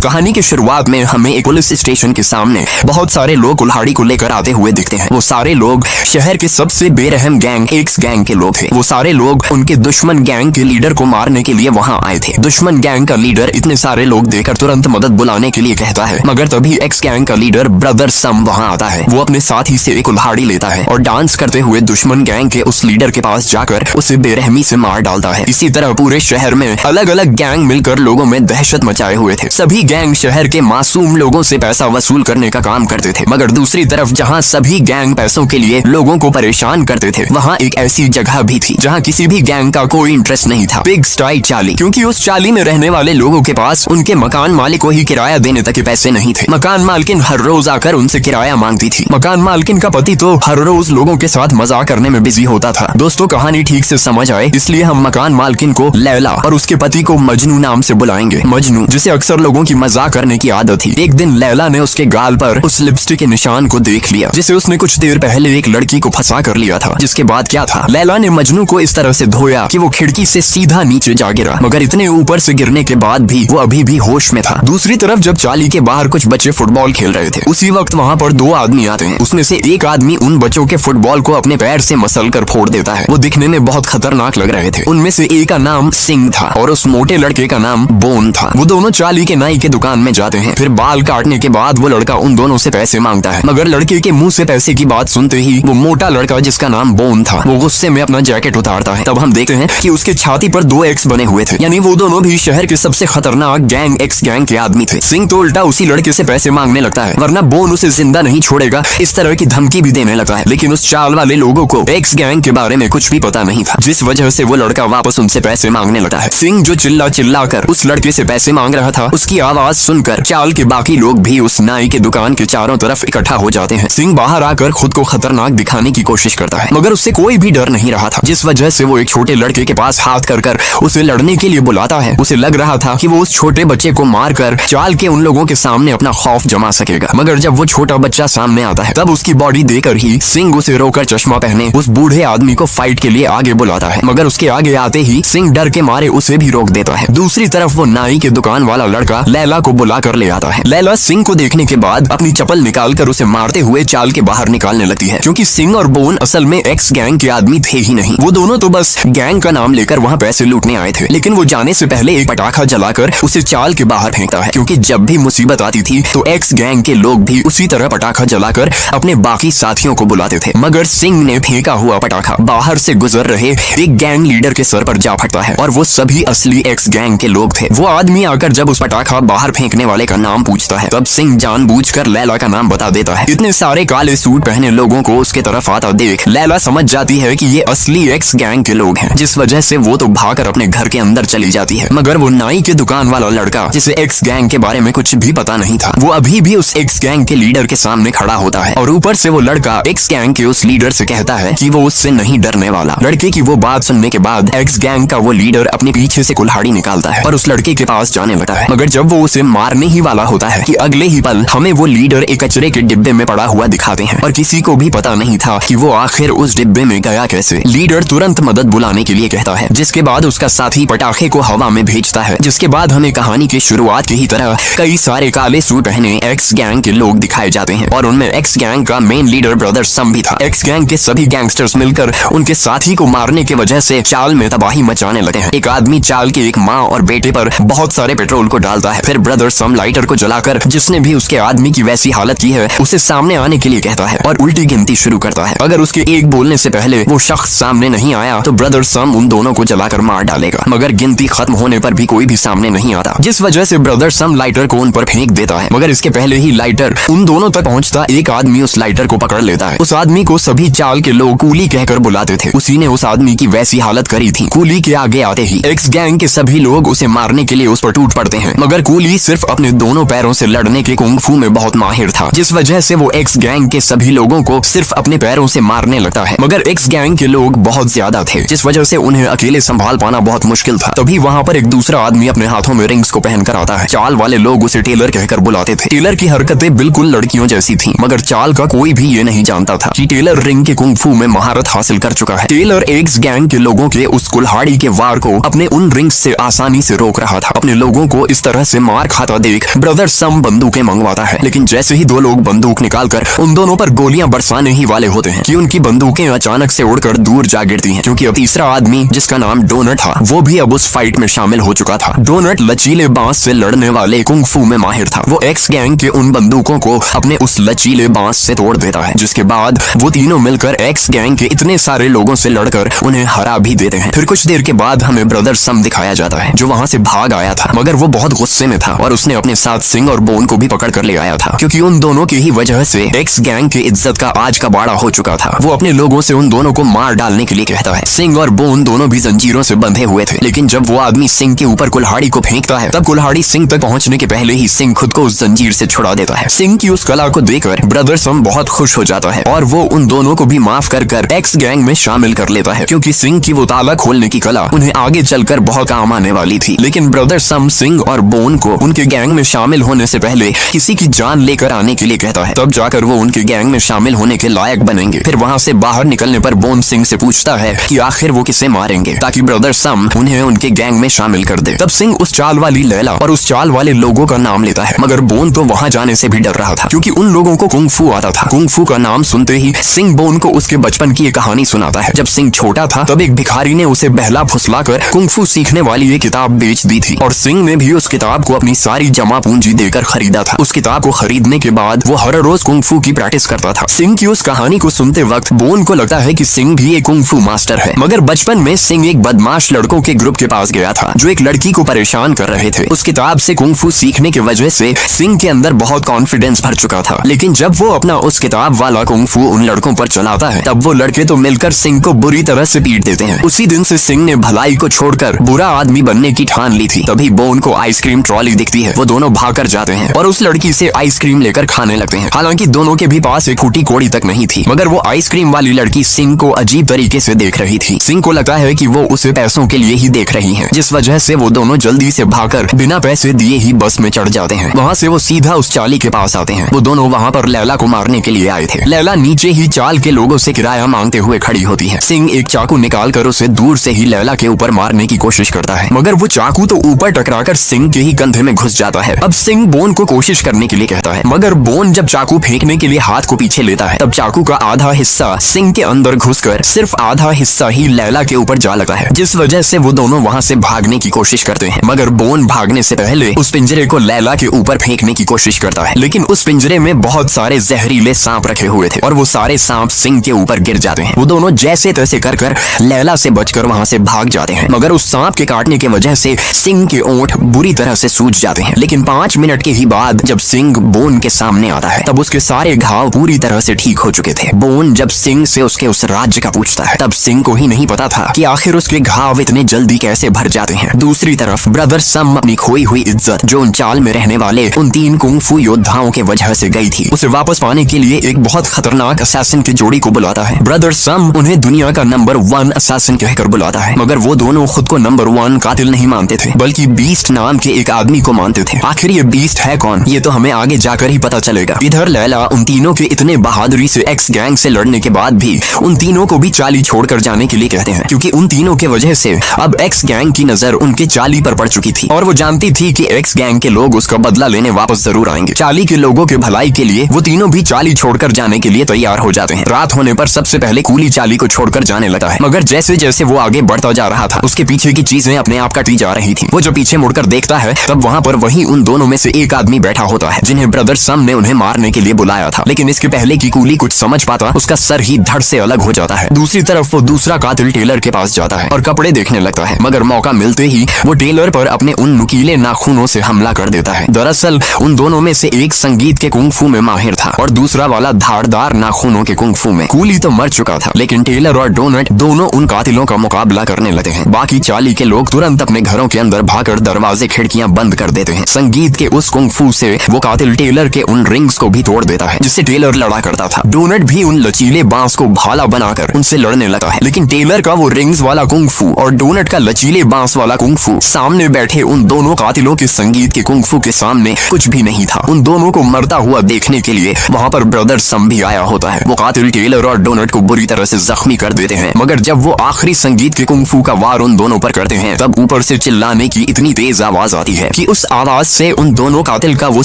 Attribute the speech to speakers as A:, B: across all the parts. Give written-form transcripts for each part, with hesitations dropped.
A: कहानी की शुरुआत में हमें एक पुलिस स्टेशन के सामने बहुत सारे लोग कुल्हाड़ी को लेकर आते हुए दिखते हैं। वो सारे लोग शहर के सबसे बेरहम गैंग एक्स गैंग के लोग थे। वो सारे लोग उनके दुश्मन गैंग के लीडर को मारने के लिए वहाँ आए थे। दुश्मन गैंग का लीडर इतने सारे लोग देखकर तुरंत मदद बुलाने के लिए कहता है, मगर तभी एक्स गैंग का लीडर ब्रदर सम वहाँ आता है। वो अपने साथी से एक कुल्हाड़ी लेता है और डांस करते हुए दुश्मन गैंग के उस लीडर के पास जाकर उसे बेरहमी से मार डालता है। इसी तरह पूरे शहर में अलग अलग गैंग मिलकर लोगों में दहशत मचाए हुए थे। सभी गैंग शहर के मासूम लोगों से पैसा वसूल करने का काम करते थे, मगर दूसरी तरफ जहाँ सभी गैंग पैसों के लिए लोगों को परेशान करते थे, वहाँ एक ऐसी जगह भी थी जहाँ किसी भी गैंग का कोई इंटरेस्ट नहीं था, पिग स्टाई चाली। क्योंकि उस चाली में रहने वाले लोगों के पास उनके मकान मालिक को ही किराया देने तक के पैसे नहीं थे। मकान मालकिन हर रोज आकर उनसे किराया मांगती थी। मकान मालकिन का पति तो हर रोज लोगों के साथ मजाक करने में बिजी होता था। दोस्तों, कहानी ठीक से समझ आए इसलिए हम मकान मालकिन को लैला और उसके पति को मजनू नाम से बुलाएंगे। मजनू, जिसे अक्सर लोगों की मजाक करने की आदत थी। एक दिन लैला ने उसके गाल पर उस लिपस्टिक के निशान को देख लिया जिसे उसने कुछ देर पहले एक लड़की को फंसा कर लिया था। जिसके बाद क्या था, लैला ने मजनू को इस तरह से धोया कि वो खिड़की से सीधा नीचे जा गिरा, मगर इतने ऊपर से गिरने के बाद भी वो अभी भी होश में था। दूसरी तरफ जब चाली के बाहर कुछ बच्चे फुटबॉल खेल रहे थे, उसी वक्त वहाँ पर दो आदमी आते हैं। उसमें से एक आदमी उन बच्चों के फुटबॉल को अपने पैर से मसल कर फोड़ देता है। वो दिखने में बहुत खतरनाक लग रहे थे। उनमें से एक का नाम सिंह था और उस मोटे लड़के का नाम बोन था। वो दोनों चाली के नाई के दुकान में जाते हैं। फिर बाल काटने के बाद वो लड़का उन दोनों से पैसे मांगता है, मगर लड़के के मुंह से पैसे की बात सुनते ही वो मोटा लड़का जिसका नाम बोन था, वो गुस्से में अपना जैकेट उतारता है। तब हम देखते हैं कि उसके छाती पर 2 एक्स बने हुए थे, यानी वो दोनों भी शहर के सबसे खतरनाक गैंग एक्स गैंग के आदमी थे। सिंह तो उल्टा उसी लड़के से पैसे मांगने लगता है, वरना बोन उसे जिंदा नहीं छोड़ेगा, इस तरह की धमकी भी देने लगता है। लेकिन उस चाल वाले लोगों को एक्स गैंग के बारे में कुछ भी पता नहीं था, जिस वजह से वो लड़का वापस उनसे पैसे मांगने लगा है। सिंह जो चिल्ला चिल्ला कर उस लड़के से पैसे मांग रहा था, उसकी आवाज सुनकर चाल के बाकी लोग भी उस नाई के दुकान के चारों तरफ इकट्ठा हो जाते हैं। सिंह बाहर आकर खुद को खतरनाक दिखाने की कोशिश करता है, मगर उससे कोई भी डर नहीं रहा था, जिस वजह से वो एक छोटे लड़के के पास हाथ कर उसे लड़ने के लिए बुलाता है। उसे लग रहा था कि वो उस छोटे बच्चे को मारकर चाल के उन लोगों के सामने अपना खौफ जमा सकेगा, मगर जब वो छोटा बच्चा सामने आता है, तब उसकी बॉडी देकर ही सिंह उसे रोकर चश्मा पहने उस बूढ़े आदमी को फाइट के लिए आगे बुलाता है, मगर उसके आगे आते ही सिंह डर के मारे उसे भी रोक देता है। दूसरी तरफ वो नाई के दुकान वाला लड़का लैला को बुला कर ले आता है। लैला सिंह को देखने के बाद अपनी चप्पल निकालकर उसे मारते हुए चाल के बाहर निकालने लगती है, क्योंकि सिंह और बोन असल में एक्स गैंग के आदमी थे ही नहीं। वो दोनों तो बस गैंग का नाम लेकर वहाँ पैसे लूटने आए थे। लेकिन वो जाने से पहले एक पटाखा जलाकर उसे चाल के बाहर फेंकता है, क्योंकि जब भी मुसीबत आती थी तो एक्स गैंग के लोग भी उसी तरह पटाखा जलाकर अपने बाकी साथियों को बुलाते थे। मगर सिंह ने फेंका हुआ पटाखा बाहर से गुजर रहे एक गैंग लीडर के सर पर जा फटता है, और वो सभी असली एक्स गैंग के लोग थे। वो आदमी आकर जब उस पटाखा बाहर फेंकने वाले का नाम पूछता है, तब सिंह जानबूझकर लैला का नाम बता देता है। इतने सारे काले सूट पहने लोगों को उसके तरफ आता देख लैला समझ जाती है कि ये असली एक्स गैंग के लोग हैं, जिस वजह से वो तो भागकर अपने घर के अंदर चली जाती है। मगर वो नाई के दुकान वाला लड़का, जिसे एक्स गैंग के बारे में कुछ भी पता नहीं था, वो अभी भी उस एक्स गैंग के लीडर के सामने खड़ा होता है, और ऊपर से वो लड़का एक्स गैंग के उस लीडर से कहता है कि वो उससे नहीं डरने वाला। लड़के की वो बात सुनने के बाद एक्स गैंग का वो लीडर अपने पीछे से कुल्हाड़ी निकालता है और उस लड़के के पास जाने लगता है, मगर जब वो उसे मारने ही वाला होता है कि अगले ही पल हमें वो लीडर एक कचरे के डिब्बे में पड़ा हुआ दिखाते हैं, और किसी को भी पता नहीं था कि वो आखिर उस डिब्बे में गया कैसे। लीडर तुरंत मदद बुलाने के लिए कहता है, जिसके बाद उसका साथी पटाखे को हवा में भेजता है, जिसके बाद हमें कहानी की शुरुआत की ही तरह कई सारे काले सूट पहने एक्स गैंग के लोग दिखाए जाते हैं, और उनमें एक्स गैंग का मेन लीडर ब्रदर सम भी था। एक्स गैंग के सभी गैंगस्टर्स मिलकर उनके साथी को मारने की वजह से चाल में तबाही मचाने लगे हैं। एक आदमी चाल के एक माँ और बेटे पर बहुत सारे पेट्रोल को डालता है, फिर ब्रदर सम लाइटर को जलाकर जिसने भी उसके आदमी की वैसी हालत की है उसे सामने आने के लिए कहता है और उल्टी गिनती शुरू करता है। अगर उसके एक बोलने से पहले वो शख्स सामने नहीं आया तो ब्रदर सम उन दोनों को जलाकर मार डालेगा, मगर गिनती खत्म होने पर भी कोई भी सामने नहीं आता, जिस वजह से ब्रदर सम लाइटर को उन पर फेंक देता है। मगर इसके पहले ही लाइटर उन दोनों तक पहुंचता एक आदमी उस लाइटर को पकड़ लेता है। उस आदमी को सभी चाल के लोग कूली कहकर बुलाते थे, उसी ने उस आदमी की वैसी हालत करी थी। कूली के आगे आते ही एक्स गैंग के सभी लोग उसे मारने के लिए उस पर टूट पड़ते हैं, मगर कूली सिर्फ अपने दोनों पैरों से लड़ने के कुंग फू में बहुत माहिर था, जिस वजह से वो एक्स गैंग के सभी लोगों को सिर्फ अपने पैरों से मारने लगता है। मगर एक्स गैंग के लोग बहुत ज्यादा थे, जिस वजह से उन्हें अकेले संभाल पाना बहुत मुश्किल था। तभी वहाँ पर एक दूसरा आदमी अपने हाथों में रिंग्स को पहनकर आता है। चाल वाले लोग उसे टेलर कहकर बुलाते थे। टेलर की हरकतें बिल्कुल लड़कियों जैसी थी, मगर चाल का कोई भी ये नहीं जानता था कि टेलर रिंग के कुंग फू में महारत हासिल कर चुका है। टेलर एक्स गैंग के लोगों के उस कुल्हाड़ी के वार को अपने उन रिंग्स से आसानी से रोक रहा था, अपने लोगों को इस तरह से मार खाता देख ब्रदर सम बंदूकें मंगवाता है, लेकिन जैसे ही दो लोग बंदूक निकालकर उन दोनों पर गोलियां बरसाने ही वाले होते हैं कि उनकी बंदूकें अचानक से उड़कर दूर जा गिरती हैं, क्योंकि अब तीसरा आदमी जिसका नाम डोनट था वो भी अब उस फाइट में शामिल हो चुका था। डोनट लचीले बांस से लड़ने वाले कुंग फू में माहिर था। वो एक्स गैंग के उन बंदूकों को अपने उस लचीले बांस से तोड़ देता है, जिसके बाद वो तीनों मिलकर एक्स गैंग के इतने सारे लोगों से लड़कर उन्हें हरा भी देते हैं। फिर कुछ देर के बाद हमें ब्रदर सम दिखाया जाता है, जो वहाँ से भाग आया था, मगर वो बहुत गुस्से में था और उसने अपने साथ सिंग और बोन को भी पकड़ कर ले आया था, क्योंकि उन दोनों की ही वजह से एक्स गैंग की इज्जत का आज का बाड़ा हो चुका था। वो अपने लोगों से उन दोनों को मार डालने के लिए कहता है। सिंग और बोन दोनों भी जंजीरों से बंधे हुए थे, लेकिन जब वो आदमी सिंग के ऊपर कुल्हाड़ी को फेंकता है, तब कुल्हाड़ी सिंग तक पहुंचने के पहले ही सिंग खुद को उस जंजीर से छुड़ा देता है। सिंग की उस कला को देखकर ब्रदर सम बहुत खुश हो जाता है और वो उन दोनों को भी माफ कर एक्स गैंग में शामिल कर लेता है, क्योंकि सिंग की वो ताला खोलने की कला उन्हें आगे चलकर बहुत काम आने वाली थी। लेकिन ब्रदर सम सिंग और बोन को उनके गैंग में शामिल होने से पहले किसी की जान लेकर आने के लिए कहता है, तब जाकर वो उनके गैंग में शामिल होने के लायक बनेंगे। फिर वहाँ से बाहर निकलने पर बोन सिंग से पूछता है कि आखिर वो किसे मारेंगे ताकि ब्रदर सम उन्हें उनके गैंग में शामिल कर दे। तब सिंग उस चाल वाली लैला और उस चाल वाले लोगों का नाम लेता है, मगर बोन तो वहाँ जाने से भी डर रहा था, क्योंकि उन लोगों को कुंग फू आता था। कुंग फू का नाम सुनते ही सिंग बोन को उसके बचपन की एक कहानी सुनाता है। जब सिंग छोटा था तब एक भिखारी ने उसे बहला फुसलाकर कुंग फू सीखने वाली ये किताब बेच दी थी, और सिंग ने भी उस किताब को अपनी सारी जमा पूंजी देकर खरीदा था। उस किताब को खरीदने के बाद वो हर रोज कुंग फू की प्रैक्टिस करता था। सिंग की उस कहानी को सुनते वक्त बोन को लगता है कि सिंग भी एक कुंग फू मास्टर है, मगर बचपन में सिंग एक बदमाश लड़कों के ग्रुप के पास गया था जो एक लड़की को परेशान कर रहे थे। उस किताब से कुंग फू सीखने की वजह से सिंग के अंदर बहुत कॉन्फिडेंस भर चुका था, लेकिन जब वो अपना उस किताब वाला कुंग फू उन लड़कों पर चलाता है, तब वो लड़के तो मिलकर सिंग को बुरी तरह से पीट देते हैं। उसी दिन से सिंग ने भलाई को छोड़कर बुरा आदमी बनने की ठान ली थी। तभी बोन को आइसक्रीम ट्रॉली दिखती है। वो दोनों भागकर जाते हैं और उस लड़की से आइसक्रीम लेकर खाने लगते हैं। हालांकि दोनों के भी पास एक फूटी कोड़ी तक नहीं थी, मगर वो आइसक्रीम वाली लड़की सिंग को अजीब तरीके से देख रही थी। सिंग को लगता है कि वो उसे पैसों के लिए ही देख रही है, जिस वजह से वो दोनों जल्दी से भागकर बिना पैसे दिए ही बस में चढ़ जाते हैं। वहाँ से वो सीधा उस चाली के पास आते हैं। वो दोनों वहाँ पर लैला को मारने के लिए आए थे। लैला नीचे ही चाल के लोगों से किराया मांगते हुए खड़ी होती है। सिंग एक चाकू निकाल कर उसे दूर से ही लैला के ऊपर मारने की कोशिश करता है, मगर वो चाकू तो ऊपर टकराकर सिंग के ही कंधे में घुस जाता है। अब सिंग बोन को कोशिश करने के लिए कहता है, मगर बोन जब चाकू फेंकने के लिए हाथ को पीछे लेता है, तब चाकू का आधा हिस्सा सिंग के अंदर घुसकर सिर्फ आधा हिस्सा ही लैला के ऊपर जा लगा है, जिस वजह से वो दोनों वहाँ से भागने की कोशिश करते हैं। मगर बोन भागने से पहले उस पिंजरे को लैला के ऊपर फेंकने की कोशिश करता है, लेकिन उस पिंजरे में बहुत सारे जहरीले सांप रखे हुए थे और वो सारे सांप सिंग के ऊपर गिर जाते हैं। वो दोनों जैसे तैसे कर लैला से बचकर वहाँ से भाग जाते हैं, मगर उस सांप के काटने की वजह से सिंग के ओंठ बुरी तरह से सूज जाते हैं। लेकिन 5 मिनट के ही बाद जब सिंग बोन के सामने आता है, तब उसके सारे घाव पूरी तरह से ठीक हो चुके थे। बोन जब सिंग से उसके उस राज्य का पूछता है, तब सिंग को ही नहीं पता था कि आखिर उसके घाव इतने जल्दी कैसे भर जाते हैं। दूसरी तरफ ब्रदर सम अपनी खोई हुई इज्जत जो उन चाल में रहने वाले उन 3 कुंग फू योद्धाओं के वजह से गई थी, उसे वापस पाने के लिए एक बहुत खतरनाक असैसिन की जोड़ी को बुलाता है। ब्रदर सम उन्हें दुनिया का नंबर 1 असैसिन कहकर बुलाता है, मगर वो दोनों खुद को नंबर 1 कातिल नहीं मानते थे, बल्कि बीस्ट नाम के एक आदमी को मानते थे। आखिर ये बीस्ट है कौन, ये तो हमें आगे जाकर ही पता चलेगा। इधर लैला उन तीनों के इतने बहादुरी से एक्स गैंग से लड़ने के बाद भी उन तीनों को भी चाली छोड़कर जाने के लिए कहते हैं, क्योंकि उन तीनों के वजह से अब एक्स गैंग की नजर उनके चाली पर पड़ चुकी थी और वो जानती थी कि एक्स गैंग के लोग उसका बदला लेने वापस जरूर आएंगे। चाली के लोगों के भलाई के लिए वो तीनों भी चाली छोड़कर जाने के लिए तैयार हो जाते हैं। रात होने पर सबसे पहले कूली चाली को छोड़कर जाने लगा है, मगर जैसे जैसे वो आगे बढ़ता जा रहा था, उसके पीछे की चीजें अपने आप कटी जा रही थी। वो जो पीछे मुड़कर देखता है, तब वहाँ पर वही उन दोनों में से एक आदमी बैठा होता है जिन्हें ब्रदर सम ने उन्हें मारने के लिए बुलाया था। लेकिन इसके पहले की कूली कुछ समझ पाता, उसका सर ही धड़ से अलग हो जाता है। दूसरी तरफ वो दूसरा कातिल टेलर के पास जाता है और कपड़े देखने लगता है, मगर मौका मिलते ही वो टेलर पर अपने उन नुकीले नाखूनों से हमला कर देता है। दरअसल उन दोनों में से एक संगीत के कुंग फू में माहिर था और दूसरा वाला धारदार नाखूनों के कुंग फू में। कूली तो मर चुका था, लेकिन टेलर और डोनट दोनों उन कातिलों का मुकाबला करने लगे हैं। बाकी चाली के लोग तुरंत अपने घरों के अंदर भागकर दरवाजे खिड़कियां बंद कर देते हैं। संगीत के उस कुंग फू से वो कातिल टेलर के उन रिंग्स को भी तोड़ देता है जिससे टेलर लड़ा करता था। डोनट भी उन लचीले बांस को भाला बनाकर उनसे लड़ने लगा है, लेकिन टेलर का वो रिंग्स वाला कुंग फू और डोनट का लचीले बांस वाला कुंग फू सामने बैठे उन दोनों कातिलों के संगीत के कुंग फू के सामने कुछ भी नहीं था। उन दोनों को मरता हुआ देखने के लिए वहाँ पर ब्रदर सम भी आया होता है। वो कातिल टेलर और डोनट को बुरी तरह से जख्मी कर देते हैं, मगर जब वो आखिरी संगीत के कुंग फू का वार उन दोनों पर करते हैं, तब ऊपर से चिल्लाने की इतनी तेज आवाज आती है कि उस आवाज से उन दोनों कातिल का वो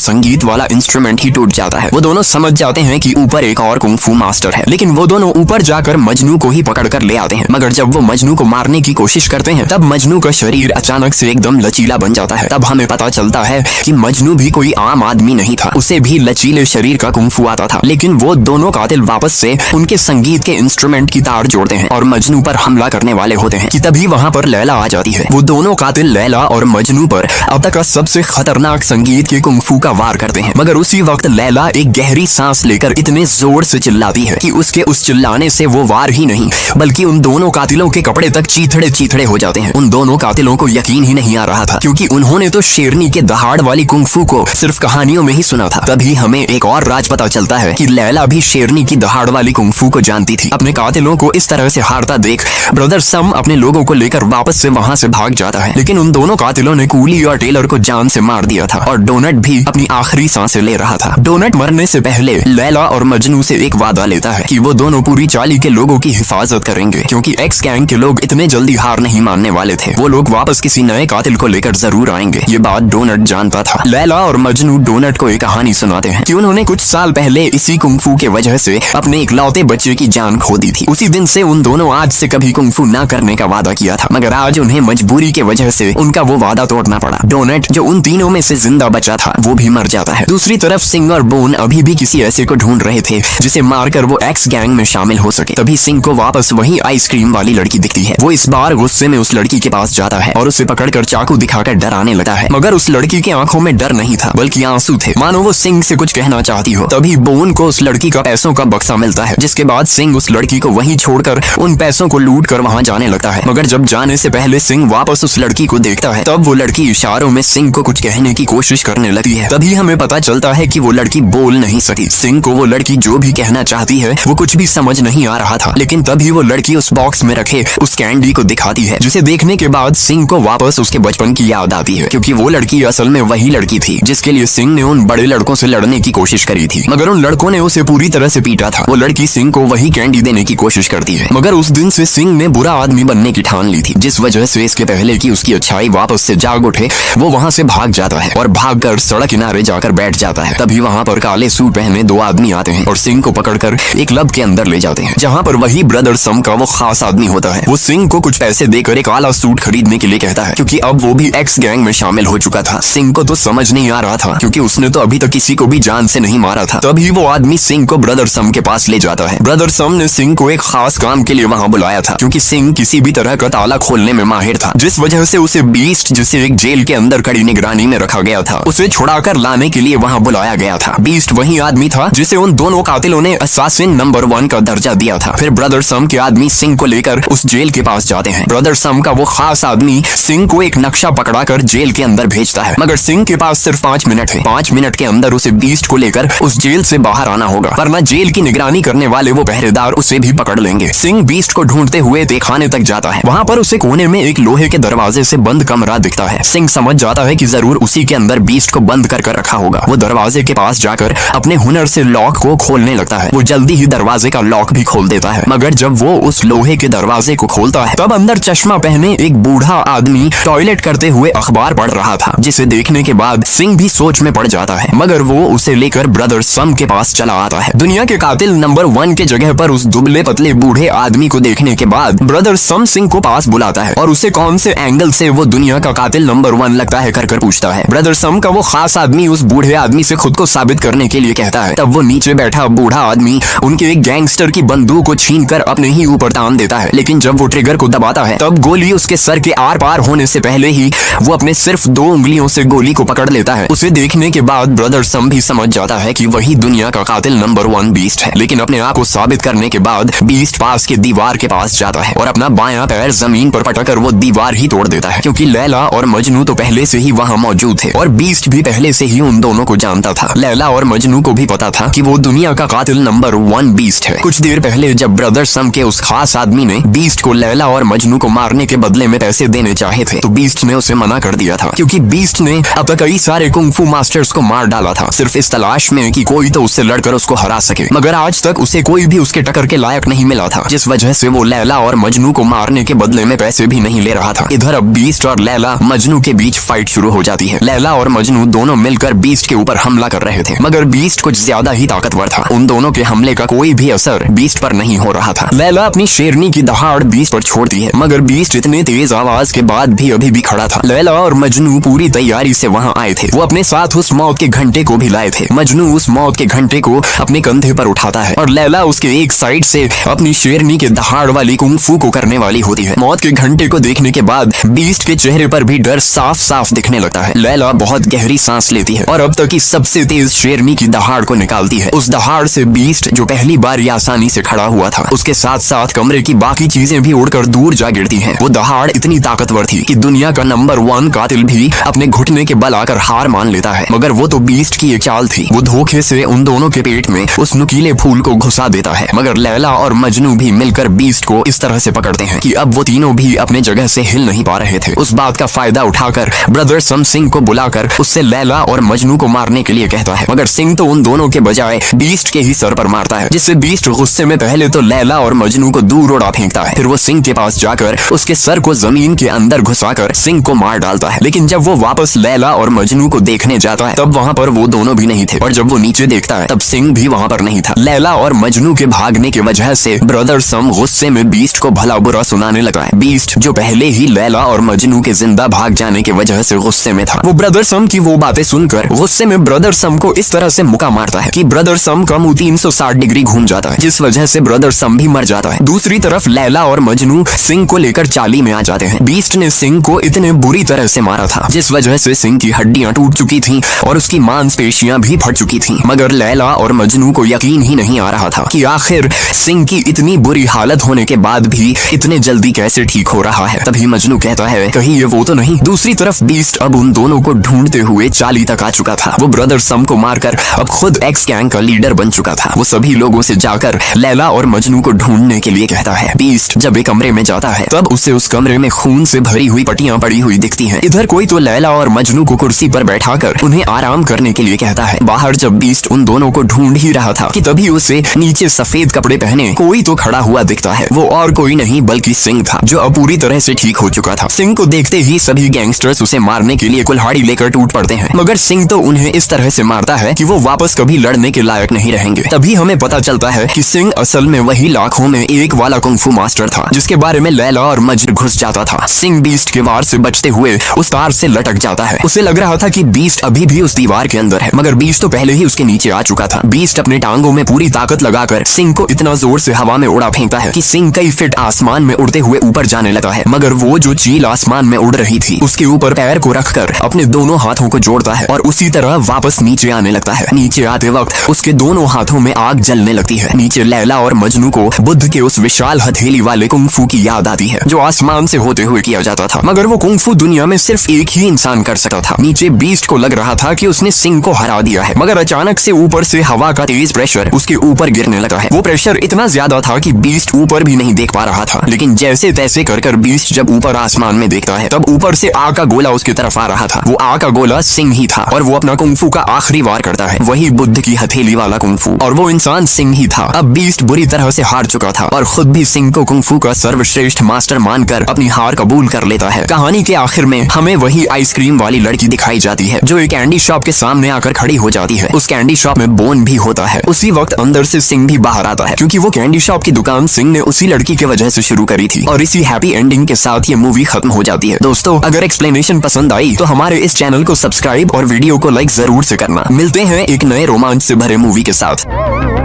A: संगीत वाला इंस्ट्रूमेंट ही टूट जाता है। वो दोनों समझ जाते हैं कि ऊपर एक और कुंफू मास्टर है, लेकिन वो दोनों ऊपर जाकर मजनू को ही पकड़ कर ले आते हैं। मगर जब वो मजनू को मारने की कोशिश करते हैं तब मजनू का शरीर अचानक से एकदम लचीला बन जाता है। तब हमें पता चलता है कि मजनू भी कोई आम आदमी नहीं था, उसे भी लचीले शरीर का कुंफू आता था। लेकिन वो दोनों कातिल वापस से उनके संगीत के इंस्ट्रूमेंट की तार जोड़ते हैं और मजनू पर हमला करने वाले होते हैं कि तभी वहाँ पर लैला आ जाती है। वो दोनों कातिल लैला और मजनू पर अब तक का सबसे खतरनाक संगीत के कुंफू का वार करते हैं। मगर उसी वक्त लैला एक गहरी सांस लेकर इतने जोर से चिल्लाती है कि उसके उस चिल्लाने से वो वार ही नहीं बल्कि उन दोनों कातिलों के कपड़े तक चीथड़े चीथड़े हो जाते हैं। उन दोनों कातिलों को यकीन ही नहीं आ रहा था, क्योंकि उन्होंने तो शेरनी के दहाड़ वाली कुंफू को सिर्फ कहानियों में ही सुना था। तभी हमें एक और राज पता चलता है कि लैला भी शेरनी की दहाड़ वाली कुंफू को जानती थी। अपने कातिलों को इस तरह से हारता देख ब्रदर सम अपने लोगों को लेकर वापस से वहाँ से भाग जाता है, लेकिन उन दोनों कातिलों ने कूली और टेलर को जान से मार दिया था और डोनट भी अपनी आखिरी सांसें ले रहा था। डोनट मरने से पहले लैला और मजनू से एक वादा लेता है कि वो दोनों पूरी चाली के लोगों की हिफाजत करेंगे, क्योंकि एक्स गैंग के लोग इतने जल्दी हार नहीं मानने वाले थे। वो लोग वापस किसी नए कातिल को लेकर जरूर आएंगे। ये बात डोनट जानता था। लैला और मजनू डोनट को एक कहानी सुनाते हैं कि उन्होंने कुछ साल पहले इसी कुंफू के वजह से अपने इकलौते बच्चे की जान खो दी थी। उसी दिन से उन दोनों आज से कभी कुंफू ना करने का वादा किया था, मगर आज उन्हें मजबूरी के वजह से उनका वो वादा तोड़ना पड़ा। डोनट जो उन तीनों में से जिंदा बचा था वो भी मर जाता है। दूसरी तरफ सिंह और बोन अभी भी किसी ऐसे को ढूंढ रहे थे जिसे मारकर वो एक्स गैंग में शामिल हो सके। तभी सिंह को वापस वही आइसक्रीम वाली लड़की दिखती है। वो इस बार गुस्से में उस लड़की के पास जाता है और उसे पकड़कर चाकू दिखाकर डराने लगता है, मगर उस लड़की की आंखों में डर नहीं था बल्कि आंसू थे, मानो वो सिंह से कुछ कहना चाहती हो। तभी बोन को उस लड़की का पैसों का बक्सा मिलता है, जिसके बाद सिंह उस लड़की को वहीं छोड़कर उन पैसों को लूट कर वहाँ जाने लगता है। मगर जब जाने से पहले सिंह वापस उस लड़की को देखता है तब वो लड़की इशारों में सिंह को कुछ कहने की कोशिश करने लगती है। तभी हमें पता चलता है कि वो लड़की बोल नहीं सकी। सिंह को वो लड़की जो भी कहना चाहती है वो कुछ भी समझ नहीं आ रहा था, लेकिन तभी वो लड़की उस बॉक्स में रखे उस कैंडी को दिखाती है, जिसे देखने के बाद सिंह को वापस उसके बचपन की याद आती है, क्योंकि वो लड़की असल में वही लड़की थी जिसके लिए सिंह ने उन बड़े लड़कों से लड़ने की कोशिश करी थी, मगर उन लड़कों ने उसे पूरी तरह से पीटा था। वो लड़की सिंह को वही कैंडी देने की कोशिश करती है, मगर उस दिन से सिंह ने बुरा आदमी बनने की ठान ली थी, जिस वजह से इसके पहले कि उसकी अच्छाई वापस से जाग उठे वो वहाँ से भाग जाता है और भागकर सड़क किनारे जाकर बैठ जाता है। तभी वहाँ पर काले सूट पहने दो आदमी आते हैं और सिंह को पकड़कर एक क्लब के अंदर ले जाते हैं, जहाँ पर वही ब्रदर सम का वो खास आदमी होता है। वो सिंह को कुछ पैसे देकर एक काला सूट खरीदने के लिए कहता है, क्योंकि अब वो भी एक्स गैंग में शामिल हो चुका था। सिंह को तो समझ नहीं आ रहा था, क्योंकि उसने तो अभी तक किसी को भी जान से नहीं मारा था। तभी वो आदमी सिंह को ब्रदर सम के पास ले जाता है। ब्रदर सम ने सिंह को एक खास काम के लिए वहाँ बुलाया था, क्योंकि सिंह किसी भी तरह का ताला खोलने में माहिर था, जिस वजह से उसे बीस्ट, जिसे एक जेल के अंदर कड़ी निगरानी में रखा गया था, उसे छुड़ाकर लाने के लिए वहाँ बुलाया गया था। बीस्ट वही आदमी था जिसे उन दोनों कातिलों ने असासिन नंबर 1 का दर्जा दिया था। फिर ब्रदर सम के आदमी सिंह को लेकर उस जेल के पास जाते हैं। ब्रदर सम का वो खास आदमी सिंह को एक नक्शा पकड़ाकर जेल के अंदर भेजता है, मगर सिंह के पास सिर्फ 5 मिनट है। 5 मिनट के अंदर उसे बीस्ट को लेकर उस जेल से बाहर आना होगा, वरना जेल की निगरानी करने वाले वो पहरेदार उसे भी पकड़ लेंगे। सिंह बीस्ट को ढूंढते हुए तहखाने तक जाता है। वहाँ पर उसे कोने में एक लोहे के दरवाजे से बंद कमरा दिखता है। सिंह समझ जाता है कि जरूर उसी के अंदर बीस्ट को बंद कर रखा होगा। वो दरवाजे के पास जाकर अपने हुनर से लॉक को खोलने लगता है। वो जल्दी ही दरवाजे का लॉक भी खोल देता है, मगर जब वो उस लोहे के दरवाजे को खोलता है तब अंदर चश्मा पहने एक बूढ़ा आदमी टॉयलेट करते हुए अखबार पढ़ रहा था, जिसे देखने के बाद सिंह भी सोच में पड़ जाता है, मगर वो उसे लेकर ब्रदर सम के पास चला आता है। दुनिया के कातिल नंबर 1 के जगह पर उस दुबले पतले बूढ़े आदमी को देखने के बाद ब्रदर सम सिंह को पास बुलाता है और उसे कौन से एंगल से वो दुनिया का कातिल नंबर 1 लगता है कर पूछता है। ब्रदर सम का वो खास आदमी उस बूढ़े आदमी से खुद को साबित करने के लिए कहता है। तब वो नीचे बैठा बूढ़ा आदमी उनके एक गैंगस्टर की बंदूक को छीनकर अपने ही ऊपर तान देता है, लेकिन जब वो ट्रिगर को दबाता है तब गोली उसके सर के आर पार होने से पहले ही वो अपने सिर्फ 2 उंगलियों से गोली को पकड़ लेता है। उसे देखने के बाद ब्रदर सम भी समझ जाता है कि वही दुनिया का कातिल नंबर 1 बीस्ट है, लेकिन अपने आप को साबित करने के बाद बीस्ट पास के दीवार के पास जाता है और अपना बायां पैर जमीन पर पटकर वो दीवार ही तोड़ देता है, क्योंकि लैला और मजनू तो पहले से ही वहाँ मौजूद थे और बीस्ट भी पहले से ही उन दोनों को जानता था। लैला और मजनू को भी पता था कि वो दुनिया का कातिल नंबर 1 बीस्ट है। कुछ देर पहले जब ब्रदर सम के उस खास आदमी ने बीस्ट को लैला और मजनू को मारने के बदले में पैसे देने चाहे थे, तो बीस्ट ने उसे मना कर दिया था, क्योंकि बीस्ट ने अब तक कई सारे कुंफू मास्टर्स को मार डाला था, सिर्फ इस तलाश में कि कोई तो उससे लड़कर उसको हरा सके, मगर आज तक उसे कोई भी उसके टक्कर के लायक नहीं मिला था, जिस वजह से वो लैला और मजनू को मारने के बदले में पैसे भी नहीं ले रहा था। इधर अब बीस्ट और लैला मजनू के बीच फाइट फाइट शुरू हो जाती है। लैला और मजनू दोनों मिलकर बीस्ट के ऊपर हमला कर रहे थे, मगर बीस्ट कुछ ज्यादा ही ताकतवर था। उन दोनों के हमले का कोई भी असर बीस्ट पर नहीं हो रहा था। लैला अपनी शेरनी की दहाड़ बीस्ट पर छोड़ती है, मगर बीस्ट इतने तेज आवाज के बाद भी अभी भी खड़ा था। लैला और मजनू पूरी तैयारी से वहाँ आए थे। वो अपने साथ उस मौत के घंटे को भी लाए थे। मजनू उस मौत के घंटे को अपने कंधे पर उठाता है और लैला उसके एक साइड से अपनी शेरनी के दहाड़ वाली कुंग-फू को करने वाली होती है। मौत के घंटे को देखने के बाद बीस्ट के चेहरे पर भी डर साफ साफ दिखने लगता है। लैला बहुत गहरी सांस लेती है और अब तक की सबसे तेज शेरनी की दहाड़ को निकालती है। उस दहाड़ से बीस्ट जो पहली बार आसानी से खड़ा हुआ था, उसके साथ साथ कमरे की बाकी चीजें भी उड़कर दूर जा गिरती हैं। वो दहाड़ इतनी ताकतवर थी कि दुनिया का नंबर 1 कातिल भी अपने घुटने के बल आकर हार मान लेता है। मगर वो तो बीस्ट की एक चाल थी। वो धोखे से उन दोनों के पेट में उस नुकीले फूल को घुसा देता है। मगर लैला और मजनू भी मिलकर बीस्ट को इस तरह से पकड़ते हैं कि अब वो तीनों भी अपने जगह से हिल नहीं पा रहे थे। उस बात का फायदा उठाकर ब्रदर सम सिंह को बुलाकर उससे लैला और मजनू को मारने के लिए कहता है, मगर सिंह तो उन दोनों के बजाय बीस्ट के ही सर पर मारता है, जिससे बीस्ट गुस्से में पहले तो लैला और मजनू को दूर उड़ा फेंकता है। फिर वो सिंह के पास जाकर उसके सर को जमीन के अंदर घुसाकर सिंह को मार डालता है। लेकिन जब वो वापस लैला और मजनू को देखने जाता है तब वहाँ पर वो दोनों भी नहीं थे, और जब वो नीचे देखता है तब सिंह भी वहाँ पर नहीं था। लैला और मजनू के भागने की वजह से ब्रदर सम गुस्से में बीस्ट को भला बुरा सुनाने लगा है। बीस्ट जो पहले ही लैला और मजनू के जिंदा भाग जाने की वजह से गुस्से में था, वो ब्रदर सम की वो बातें सुनकर गुस्से में ब्रदर सम को इस तरह से मुका मारता है कि ब्रदर सम का मुंह 360 डिग्री घूम जाता है, जिस वजह से ब्रदर सम भी मर जाता है। दूसरी तरफ लैला और मजनू सिंह को लेकर चाली में आ जाते हैं। बीस्ट ने सिंह को इतने बुरी तरह से मारा था जिस वजह से सिंह की हड्डियां टूट चुकी थीं और उसकी मांसपेशियां भी फट चुकी थीं। मगर लैला और मजनू को यकीन ही नहीं आ रहा था कि आखिर सिंह की इतनी बुरी हालत होने के बाद भी इतने जल्दी कैसे ठीक हो रहा है। तभी मजनू कहता है, कहीं ये वो तो नहीं। दूसरी तरफ बीस्ट अब उन दोनों को ढूंढते हुए चाली तक आ चुका था। वो ब्रदर सम को मारकर अब खुद एक्स गैंग का लीडर बन चुका था। वो सभी लोगों से जाकर लैला और मजनू को ढूंढने के लिए कहता है। बीस्ट जब एक कमरे में जाता है तब उसे उस कमरे में खून से भरी हुई पट्टियां पड़ी हुई दिखती हैं। इधर कोई तो लैला और मजनू को कुर्सी पर बैठाकर उन्हें आराम करने के लिए कहता है। बाहर जब बीस्ट उन दोनों को ढूंढ ही रहा था कि तभी उसे नीचे सफेद कपड़े पहने कोई तो खड़ा हुआ दिखता है। वो और कोई नहीं बल्कि सिंह था, जो अब पूरी तरह से ठीक हो चुका था। सिंह को देखते ही सभी गैंगस्टर्स उसे मारने के लिए कुल्हाड़ी लेकर टूट पड़ते हैं, मगर सिंह तो उन्हें इस तरह से मारता है कि वो वापस कभी लड़ने के लायक नहीं रहेंगे। तभी हमें पता चलता है कि सिंह असल में वही लाखों में एक वाला कुंग-फू मास्टर था जिसके बारे में लैला और मजनू घुस जाता था। सिंह बीस्ट के वार से बचते हुए उस तार से लटक जाता है। उसे लग रहा था कि बीस्ट अभी भी उस दीवार के अंदर है, मगर बीस्ट तो पहले ही उसके नीचे आ चुका था। बीस्ट अपने टांगों में पूरी ताकत लगाकर सिंह को इतना जोर से हवा में उड़ा फेंकता है कि सिंह कई फीट आसमान में उड़ते हुए ऊपर जाने लगा है। मगर वो जो चील आसमान में उड़ रही थी उसके ऊपर पैर को रखकर अपने दोनों हाथों को जोड़ता है और उसी तरह वापस नीचे आने लगता है। नीचे आते वक्त उसके दोनों हाथों में आग जलने लगती है। नीचे लैला और मजनू को बुद्ध के उस विशाल हथेली वाले कुंग-फू की याद आती है जो आसमान से होते हुए किया जाता था, मगर वो कुंग-फू दुनिया में सिर्फ एक ही इंसान कर सकता था। नीचे बीस्ट को लग रहा था कि उसने सिंह को हरा दिया है, मगर अचानक से ऊपर से हवा का तेज प्रेशर उसके ऊपर गिरने लगा है। वो प्रेशर इतना ज्यादा था कि बीस्ट ऊपर भी नहीं देख पा रहा था, लेकिन जैसे तैसे कर बीस्ट जब ऊपर आसमान में देखता है तब ऊपर से आग का गोला उसकी तरफ आ रहा था। वो आग का गोला सिंह ही था और वो अपना कुंग-फू का आखिरी वार करता है, वही बुद्ध की हथेली वाला कुंग-फू, और वो इंसान सिंह ही था। अब बीस्ट बुरी तरह से हार चुका था और खुद भी सिंह को कुंग-फू का सर्वश्रेष्ठ मास्टर मानकर अपनी हार कबूल कर लेता है। कहानी के आखिर में हमें वही आइसक्रीम वाली लड़की दिखाई जाती है जो एक कैंडी शॉप के सामने आकर खड़ी हो जाती है। उस कैंडी शॉप में बोन भी होता है। उसी वक्त अंदर से सिंह भी बाहर आता है, क्योंकि वो कैंडी शॉप की दुकान सिंह ने उसी लड़की की वजह से शुरू करी थी। और इसी हैप्पी एंडिंग के साथ ये मूवी खत्म हो जाती है। दोस्तों, अगर एक्सप्लेनेशन पसंद आई तो हमारे इस चैनल को सब्सक्राइब और वीडियो को लाइक जरूर से करना। मिलते हैं एक नए रोमांच से भरे मूवी के साथ।